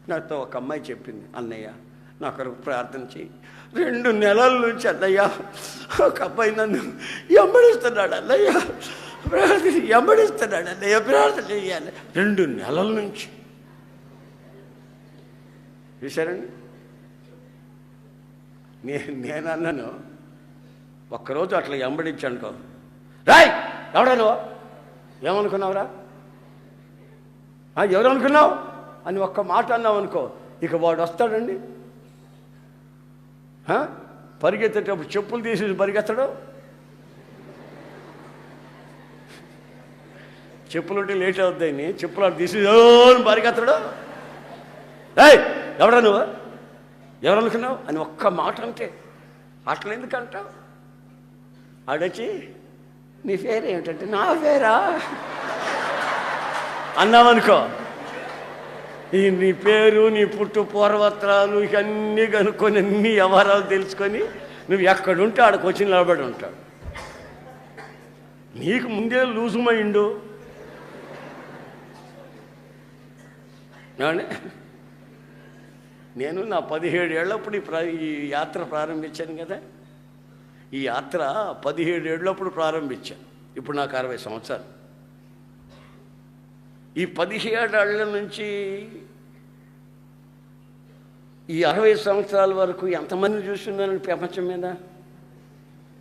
నాతో ఒక అమ్మాయి చెప్పింది, అన్నయ్య నా కొరకు ప్రార్థన చేయి. 2 నెలల నుంచి అన్నయ్య ఒక అబ్బాయి నన్ను ఎంబడిస్తున్నాడు అన్నయ్య, ఎంబడిస్తున్నాడు అన్నయ్య, ప్రార్థన చేయాలి. 2 నెలల నుంచి. చూశారండి, నేను అన్నాను, ఒక్కరోజు అట్లా ఎంబడించానుకో, రాయ్ ఎవడా నువ్వు, ఏమనుకున్నావురా, ఎవరు అనుకున్నావు అని ఒక్క మాట అన్నావు అనుకో, ఇక వాడు వస్తాడండి. పరిగెత్తేటప్పుడు చెప్పులు తీసి పరిగెత్తడు, చెప్పులుంటే లేట్ అవుతాయని చెప్పులు అటు తీసి పరిగెత్తడు. ఏయ్ ఎవడా నువ్వు, ఎవరు అనుకున్నావు అని ఒక్క మాట అంటే, అట్లా ఎందుకంటావు? ఆడొచ్చి నీ పేరు ఏమిటంటే, నా పేరా అన్నావనుకో, నీ పేరు, నీ పుట్టు పూర్వత్రాలు ఇవన్నీ కనుక్కొని అన్ని వ్యవహారాలు తెలుసుకొని నువ్వు ఎక్కడుంటే ఆడకు వచ్చి నిలబడి ఉంటావు. నీకు ముందే లూజు మైండు. నేను నా 17 ఏళ్ళప్పుడు ఈ యాత్ర ప్రారంభించాను కదా. ఈ యాత్ర 17 ఏళ్ళప్పుడు ప్రారంభించాను. ఇప్పుడు నాకు 60 సంవత్సరాలు. ఈ 17 ఏళ్ళ నుంచి ఈ 60 సంవత్సరాల వరకు ఎంతమందిని చూస్తున్నానండి ప్రపంచం మీద?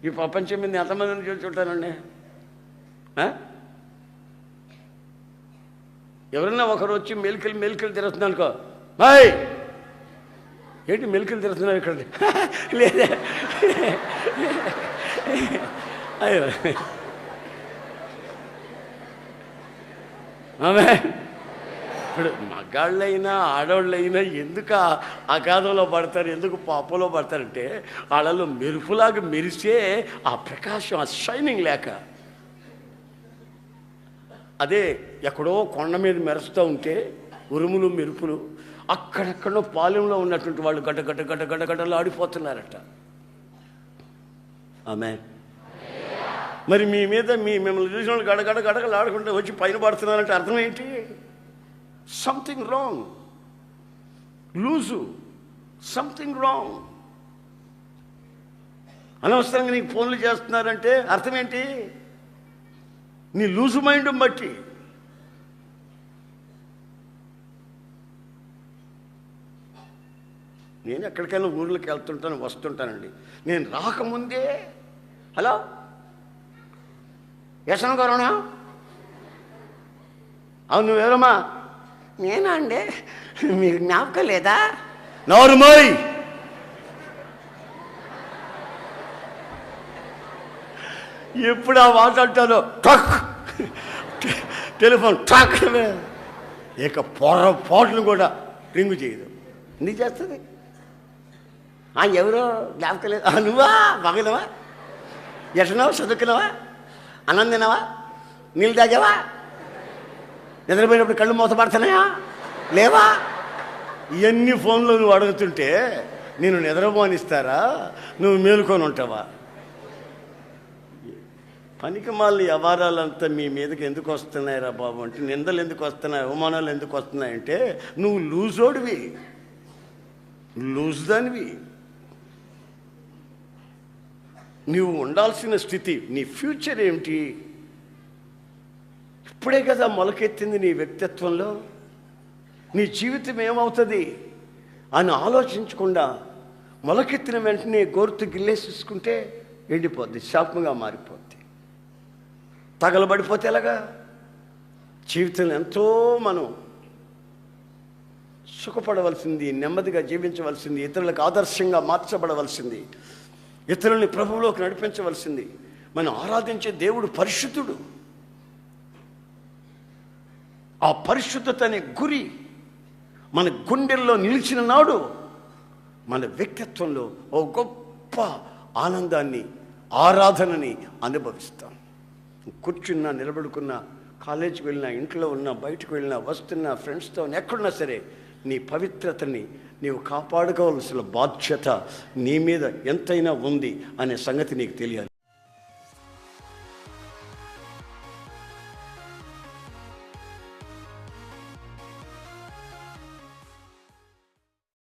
ఈ ప్రపంచం మీద ఎంతమందిని చూస్తుంటానండి? ఎవరన్నా ఒకరు వచ్చి మెలికలు తిరుగుతున్నాను అనుకో, హాయ్ ఏంటి మెలికలు తిరుగుతున్నావు ఇక్కడ? లేదే, అయ్యో ఆమె. ఇప్పుడు మగాళ్ళైనా ఆడవాళ్ళైనా ఎందుకు అగాధంలో పడతారు, ఎందుకు పాపంలో పడతారంటే వాళ్ళలో మెరుపులాగా మెరిసే ఆ ప్రకాశం, ఆ షైనింగ్ లేక. అదే ఎక్కడో కొండ మీద మెరుస్తూ ఉంటే ఉరుములు మెరుపులు, అక్కడెక్కడో పాలెంలో ఉన్నటువంటి వాళ్ళు గడ్డలు ఆడిపోతున్నారట. ఆమె మరి మీ మీద మిమ్మల్ని చూసిన వాళ్ళు గడగడలు ఆడుకుంటే వచ్చి పైన పడుతున్నారంటే అర్థం ఏంటి? Something wrong, loose, something wrong. అనవసరంగా నీకు ఫోన్లు చేస్తున్నారంటే అర్థం ఏంటి? నీ లూజు మైండ్ బట్టి. నేను ఎక్కడికైనా ఊర్లోకి వెళ్తుంటాను, వస్తుంటానండి. నేను రాకముందే, హలో యశన గారునా, అవును నువ్వెవరమ్మా? నేనా అండి, మీకు జ్ఞాపకం లేదా? నోరుమోయ్, ఎప్పుడు ఆ మాట అంటాను టక్, టెలిఫోన్ టక్, ఇక పొరపాటును కూడా రింగు చేయదు. ఎందుకు చేస్తుంది? ఎవరో జ్ఞాపకం లేదు. నువ్వా, బాగున్నావా, ఎట్లనావా, చదువుకున్నావా, అన్నం తిన్నావా, నీళ్ళు తాగావా, నిద్రపోయినప్పుడు కళ్ళు మూతపడుతున్నాయా లేవా? ఇవన్నీ ఫోన్లో నువ్వు అడుగుతుంటే నేను నిద్రపోనిస్తారా, నువ్వు మేలుకొని ఉంటావా? పనికి మాలిన వ్యవహారాలంతా మీ మీదకి ఎందుకు వస్తున్నాయిరా బాబు అంటే, నిందలు ఎందుకు వస్తున్నాయి, అవమానాలు ఎందుకు వస్తున్నాయంటే నువ్వు లూజోడివి, లూజ్ దానివి. నువ్వు ఉండాల్సిన స్థితి, నీ ఫ్యూచర్ ఏమిటి? ఇప్పుడే కదా మొలకెత్తింది నీ వ్యక్తిత్వంలో. నీ జీవితం ఏమవుతుంది అని ఆలోచించకుండా మొలకెత్తిన వెంటనే గోరుతు గిల్లేసేసుకుంటే ఎండిపోద్ది, శాపంగా మారిపోద్ది. తగలబడిపోతే ఎలాగా? జీవితంలో ఎంతో మనం సుఖపడవలసింది, నెమ్మదిగా జీవించవలసింది, ఇతరులకు ఆదర్శంగా మార్చబడవలసింది, ఇతరుల్ని ప్రభువులోకి నడిపించవలసింది. మనం ఆరాధించే దేవుడు పరిశుద్ధుడు. ఆ పరిశుద్ధత అనే గురి మన గుండెల్లో నిలిచిన నాడు మన వ్యక్తిత్వంలో ఓ గొప్ప ఆనందాన్ని, ఆరాధనని అనుభవిస్తాం. కూర్చున్నా, నిలబడుకున్నా, కాలేజీకి వెళ్ళినా, ఇంట్లో ఉన్నా, బయటకు వెళ్ళినా, వస్తున్నా, ఫ్రెండ్స్తో ఎక్కడున్నా సరే నీ పవిత్రతని నీవు కాపాడుకోవాల్సిన బాధ్యత నీ మీద ఎంతైనా ఉంది అనే సంగతి నీకు తెలియాలి.